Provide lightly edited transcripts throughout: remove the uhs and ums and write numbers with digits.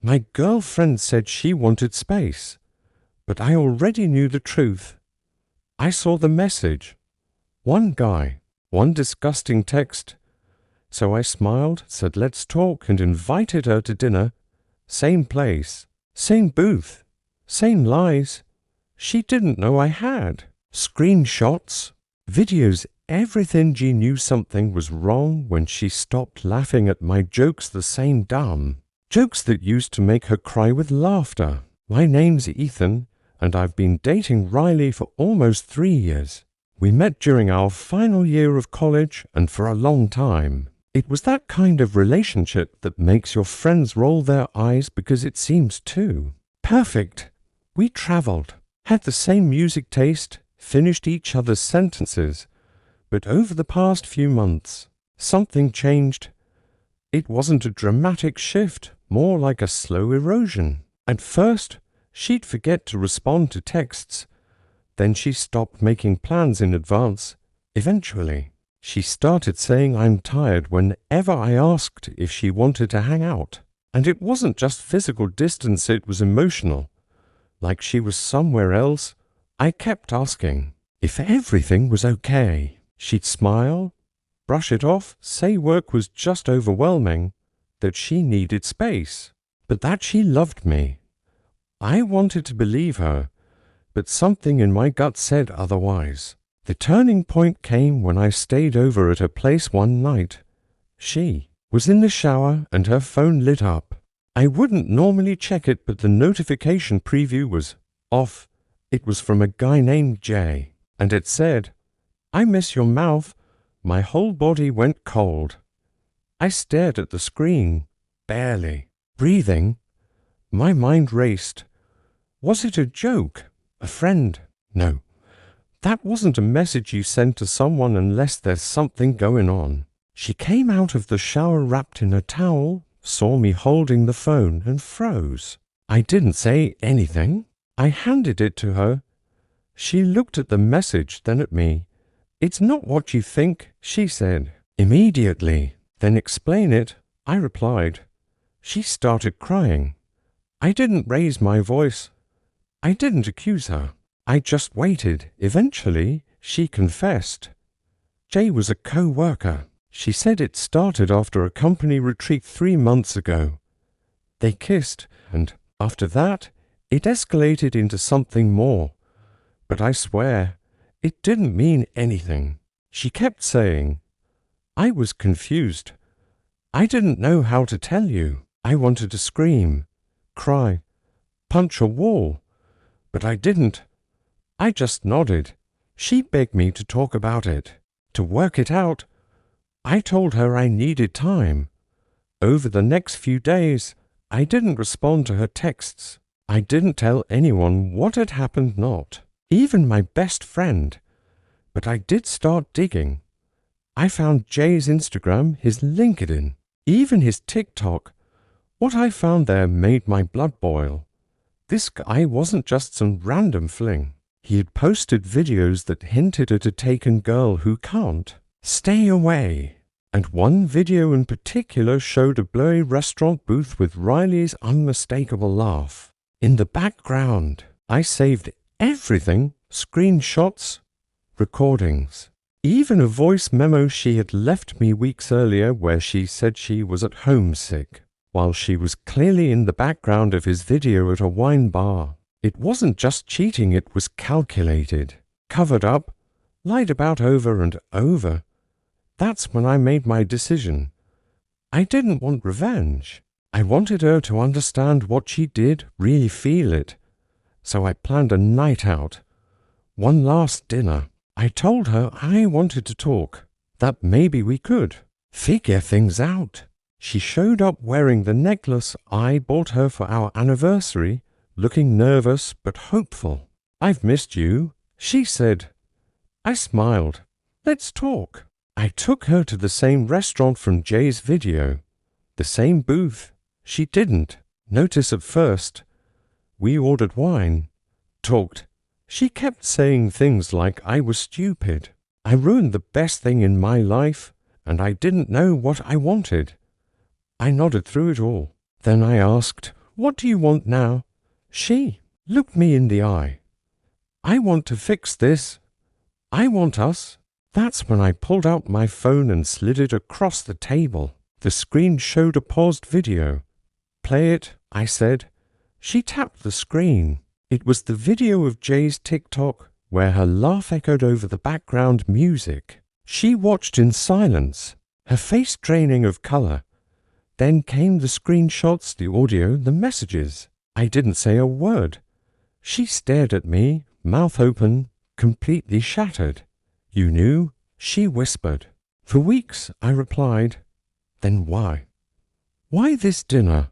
My girlfriend said she wanted space, but I already knew the truth. I saw the message. One guy, one disgusting text. So I smiled, said let's talk, and invited her to dinner. Same place, same booth, same lies. She didn't know I had. Screenshots, videos, everything. She knew something was wrong when she stopped laughing at my jokes, the same dumb jokes that used to make her cry with laughter. My name's Ethan, and I've been dating Riley for almost 3 years. We met during our final year of college, and for a long time. It was that kind of relationship that makes your friends roll their eyes because it seems too perfect. We traveled, had the same music taste, finished each other's sentences, but over the past few months, something changed. It wasn't a dramatic shift, more like a slow erosion. At first, she'd forget to respond to texts. Then she stopped making plans in advance. Eventually, she started saying I'm tired whenever I asked if she wanted to hang out. And it wasn't just physical distance, it was emotional. Like she was somewhere else. I kept asking if everything was okay. She'd smile, brush it off, say work was just overwhelming, that she needed space, but that she loved me. I wanted to believe her, but something in my gut said otherwise. The turning point came when I stayed over at her place one night. She was in the shower and her phone lit up. I wouldn't normally check it, but the notification preview was off. It was from a guy named Jay, and it said, "I miss your mouth." My whole body went cold. I stared at the screen, barely breathing. My mind raced. Was it a joke? A friend? No. That wasn't a message you send to someone unless there's something going on. She came out of the shower wrapped in a towel, saw me holding the phone, and froze. I didn't say anything. I handed it to her. She looked at the message, then at me. "It's not what you think," she said. Immediately. "Then explain it," I replied. She started crying. I didn't raise my voice. I didn't accuse her. I just waited. Eventually, she confessed. Jay was a co-worker. She said it started after a company retreat 3 months ago. They kissed, and after that, it escalated into something more. But I swear, it didn't mean anything. She kept saying, I was confused. I didn't know how to tell you. I wanted to scream, cry, punch a wall, but I didn't. I just nodded. She begged me to talk about it, to work it out. I told her I needed time. Over the next few days, I didn't respond to her texts. I didn't tell anyone what had happened, not even my best friend. But I did start digging. I found Jay's Instagram, his LinkedIn, even his TikTok. What I found there made my blood boil. This guy wasn't just some random fling. He had posted videos that hinted at a taken girl who can't stay away. And one video in particular showed a blurry restaurant booth with Riley's unmistakable laugh. In the background, I saved everything, screenshots, recordings, even a voice memo she had left me weeks earlier where she said she was at home sick, while she was clearly in the background of his video at a wine bar. It wasn't just cheating, it was calculated, covered up, lied about over and over. That's when I made my decision. I didn't want revenge. I wanted her to understand what she did, really feel it. So I planned a night out. One last dinner. I told her I wanted to talk, that maybe we could figure things out. She showed up wearing the necklace I bought her for our anniversary, looking nervous but hopeful. I've missed you, she said. I smiled. Let's talk. I took her to the same restaurant from Jay's video, the same booth. She didn't notice at first. We ordered wine, talked. She kept saying things like I was stupid. I ruined the best thing in my life, and I didn't know what I wanted. I nodded through it all. Then I asked, What do you want now? She looked me in the eye. I want to fix this. I want us. That's when I pulled out my phone and slid it across the table. The screen showed a paused video. Play it, I said. She tapped the screen. It was the video of Jay's TikTok, where her laugh echoed over the background music. She watched in silence, her face draining of color. Then came the screenshots, the audio, the messages. I didn't say a word. She stared at me, mouth open, completely shattered. You knew? She whispered. For weeks, I replied. Then why? Why this dinner?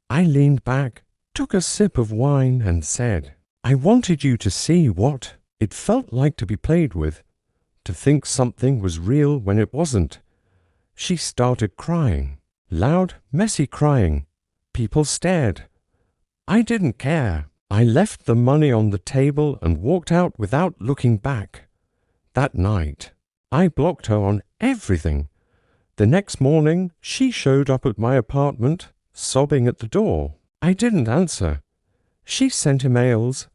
I leaned back, took a sip of wine and said, I wanted you to see what it felt like to be played with, to think something was real when it wasn't. She started crying, loud, messy crying. People stared. I didn't care. I left the money on the table and walked out without looking back. That night, I blocked her on everything. The next morning, she showed up at my apartment, sobbing at the door. I didn't answer. She sent emails,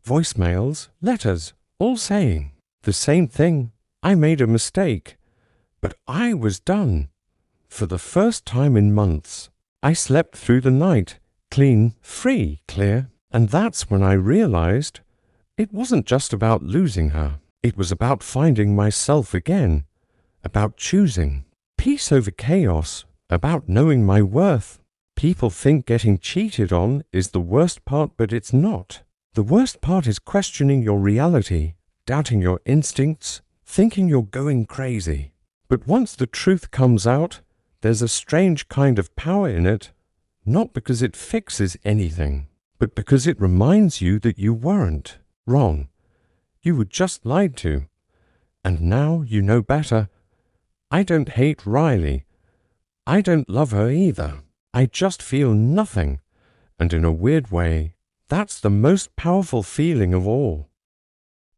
voicemails, letters, all saying the same thing. I made a mistake, but I was done. For the first time in months, I slept through the night, clean, free, clear. And that's when I realized it wasn't just about losing her. It was about finding myself again, about choosing peace over chaos, about knowing my worth. People think getting cheated on is the worst part, but it's not. The worst part is questioning your reality, doubting your instincts, thinking you're going crazy. But once the truth comes out, there's a strange kind of power in it, not because it fixes anything, but because it reminds you that you weren't wrong. You were just lied to. And now you know better. I don't hate Riley. I don't love her either. I just feel nothing. And in a weird way, that's the most powerful feeling of all.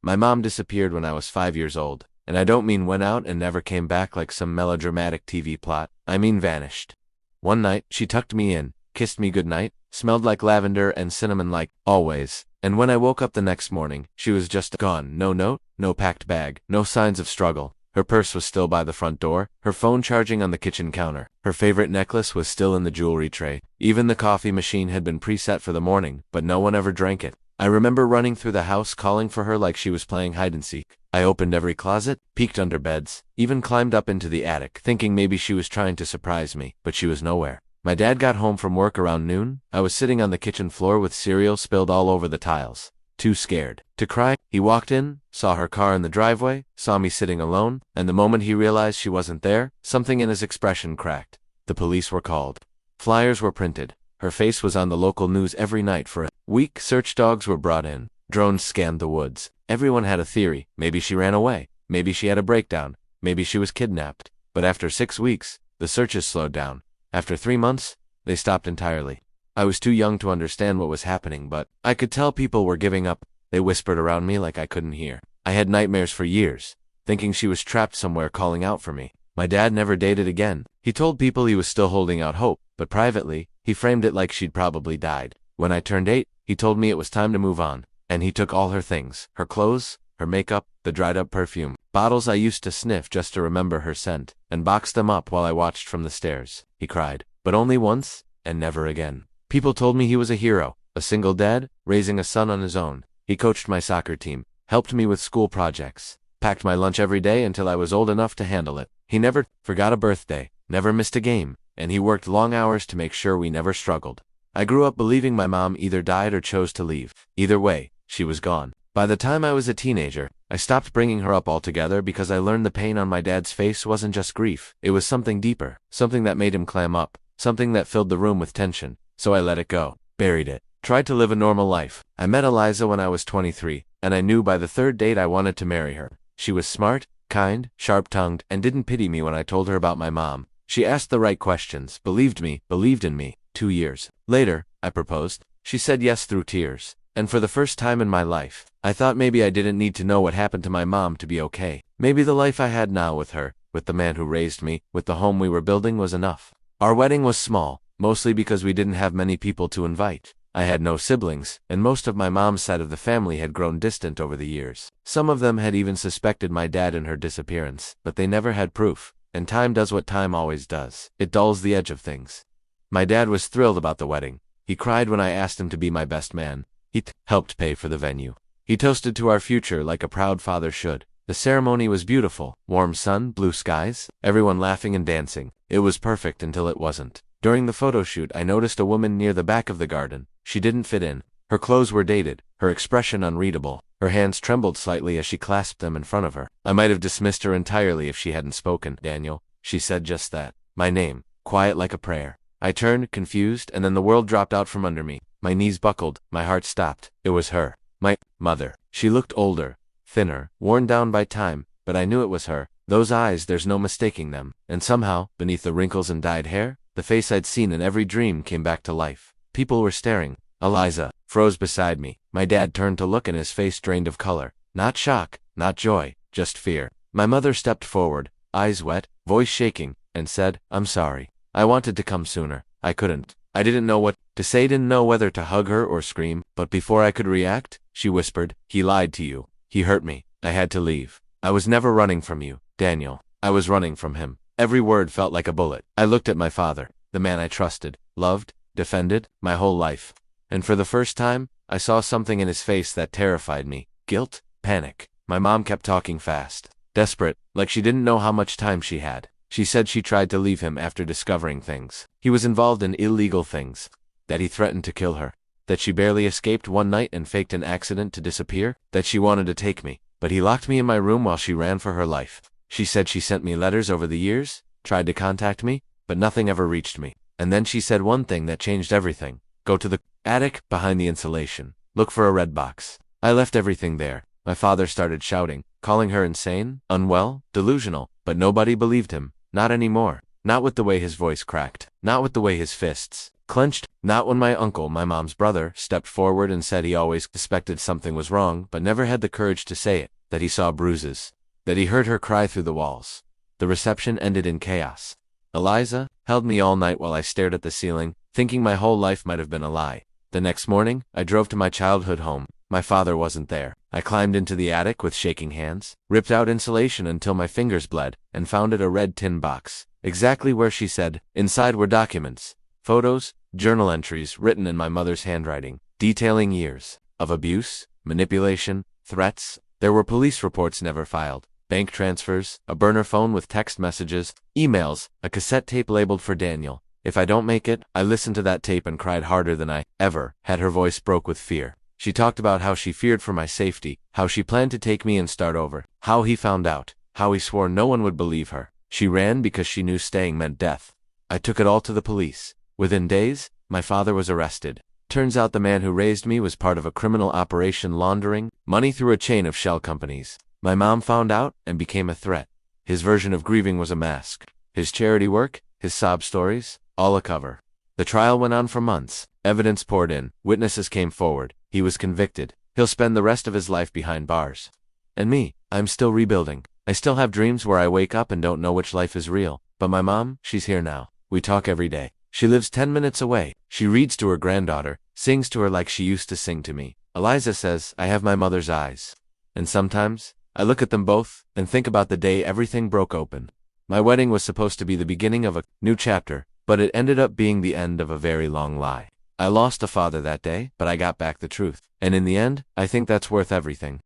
My mom disappeared when I was 5 years old. And I don't mean went out and never came back like some melodramatic TV plot. I mean vanished. One night, she tucked me in, kissed me goodnight, smelled like lavender and cinnamon like always. And when I woke up the next morning, she was just gone. No note, no packed bag, no signs of struggle. Her purse was still by the front door, her phone charging on the kitchen counter. Her favorite necklace was still in the jewelry tray. Even the coffee machine had been preset for the morning, but no one ever drank it. I remember running through the house calling for her like she was playing hide-and-seek. I opened every closet, peeked under beds, even climbed up into the attic, thinking maybe she was trying to surprise me, but she was nowhere. My dad got home from work around noon. I was sitting on the kitchen floor with cereal spilled all over the tiles. Too scared to cry. He walked in, saw her car in the driveway, saw me sitting alone, and the moment he realized she wasn't there, something in his expression cracked. The police were called. Flyers were printed. Her face was on the local news every night for a week. Search dogs were brought in. Drones scanned the woods. Everyone had a theory. Maybe she ran away. Maybe she had a breakdown. Maybe she was kidnapped. But after 6 weeks, the searches slowed down. After 3 months, they stopped entirely. I was too young to understand what was happening, but I could tell people were giving up. They whispered around me like I couldn't hear. I had nightmares for years, thinking she was trapped somewhere calling out for me. My dad never dated again. He told people he was still holding out hope, but privately, he framed it like she'd probably died. When I turned 8, he told me it was time to move on, and he took all her things, her clothes, her makeup, the dried-up perfume, bottles I used to sniff just to remember her scent, and boxed them up while I watched from the stairs. He cried, but only once, and never again. People told me he was a hero, a single dad, raising a son on his own. He coached my soccer team, helped me with school projects, packed my lunch every day until I was old enough to handle it. He never forgot a birthday, never missed a game, and he worked long hours to make sure we never struggled. I grew up believing my mom either died or chose to leave. Either way, she was gone. By the time I was a teenager, I stopped bringing her up altogether because I learned the pain on my dad's face wasn't just grief. It was something deeper, something that made him clam up, something that filled the room with tension. So I let it go, buried it, tried to live a normal life. I met Eliza when I was 23, and I knew by the third date I wanted to marry her. She was smart, kind, sharp-tongued, and didn't pity me when I told her about my mom. She asked the right questions, believed me, believed in me. 2 years later, I proposed. She said yes through tears. And for the first time in my life, I thought maybe I didn't need to know what happened to my mom to be okay. Maybe the life I had now with her, with the man who raised me, with the home we were building was enough. Our wedding was small, mostly because we didn't have many people to invite. I had no siblings, and most of my mom's side of the family had grown distant over the years. Some of them had even suspected my dad and her disappearance, but they never had proof, and time does what time always does. It dulls the edge of things. My dad was thrilled about the wedding. He cried when I asked him to be my best man. He helped pay for the venue. He toasted to our future like a proud father should. The ceremony was beautiful. Warm sun, blue skies, everyone laughing and dancing. It was perfect until it wasn't. During the photo shoot, I noticed a woman near the back of the garden. She didn't fit in. Her clothes were dated, her expression unreadable. Her hands trembled slightly as she clasped them in front of her. I might have dismissed her entirely if she hadn't spoken. Daniel, she said just that. My name, quiet like a prayer. I turned, confused, and then the world dropped out from under me. My knees buckled, my heart stopped. It was her. My mother. She looked older, thinner, worn down by time, but I knew it was her. Those eyes, there's no mistaking them. And somehow, beneath the wrinkles and dyed hair, the face I'd seen in every dream came back to life. People were staring. Eliza froze beside me. My dad turned to look and his face drained of color. Not shock, not joy, just fear. My mother stepped forward, eyes wet, voice shaking, and said, "I'm sorry. I wanted to come sooner. I couldn't. I didn't know what to say, didn't know whether to hug her or scream, but before I could react, she whispered, 'He lied to you. He hurt me. I had to leave. I was never running from you, Daniel. I was running from him.' Every word felt like a bullet. I looked at my father, the man I trusted, loved, defended, my whole life. And for the first time, I saw something in his face that terrified me. Guilt, panic. My mom kept talking fast, desperate, like she didn't know how much time she had. She said she tried to leave him after discovering things. He was involved in illegal things. That he threatened to kill her. That she barely escaped one night and faked an accident to disappear. That she wanted to take me. But he locked me in my room while she ran for her life. She said she sent me letters over the years, tried to contact me, but nothing ever reached me. And then she said one thing that changed everything. Go to the attic behind the insulation. Look for a red box. I left everything there. My father started shouting, calling her insane, unwell, delusional, but nobody believed him. Not anymore. Not with the way his voice cracked. Not with the way his fists clenched. Not when my uncle, my mom's brother, stepped forward and said he always suspected something was wrong, but never had the courage to say it. That he saw bruises. That he heard her cry through the walls. The reception ended in chaos. Eliza held me all night while I stared at the ceiling, thinking my whole life might have been a lie. The next morning, I drove to my childhood home. My father wasn't there. I climbed into the attic with shaking hands, ripped out insulation until my fingers bled, and found it a red tin box, exactly where she said. Inside were documents, photos, journal entries written in my mother's handwriting, detailing years of abuse, manipulation, threats. There were police reports never filed, bank transfers, a burner phone with text messages, emails, a cassette tape labeled for Daniel. If I don't make it, I listened to that tape and cried harder than I ever had. Her voice broke with fear. She talked about how she feared for my safety, how she planned to take me and start over, how he found out, how he swore no one would believe her. She ran because she knew staying meant death. I took it all to the police. Within days, my father was arrested. Turns out the man who raised me was part of a criminal operation laundering money through a chain of shell companies. My mom found out and became a threat. His version of grieving was a mask. His charity work, his sob stories, all a cover. The trial went on for months. Evidence poured in. Witnesses came forward. He was convicted. He'll spend the rest of his life behind bars. And me, I'm still rebuilding. I still have dreams where I wake up and don't know which life is real. But my mom, she's here now. We talk every day. She lives 10 minutes away. She reads to her granddaughter, sings to her like she used to sing to me. Eliza says, I have my mother's eyes. And sometimes, I look at them both and think about the day everything broke open. My wedding was supposed to be the beginning of a new chapter, but it ended up being the end of a very long lie. I lost a father that day, but I got back the truth. And in the end, I think that's worth everything.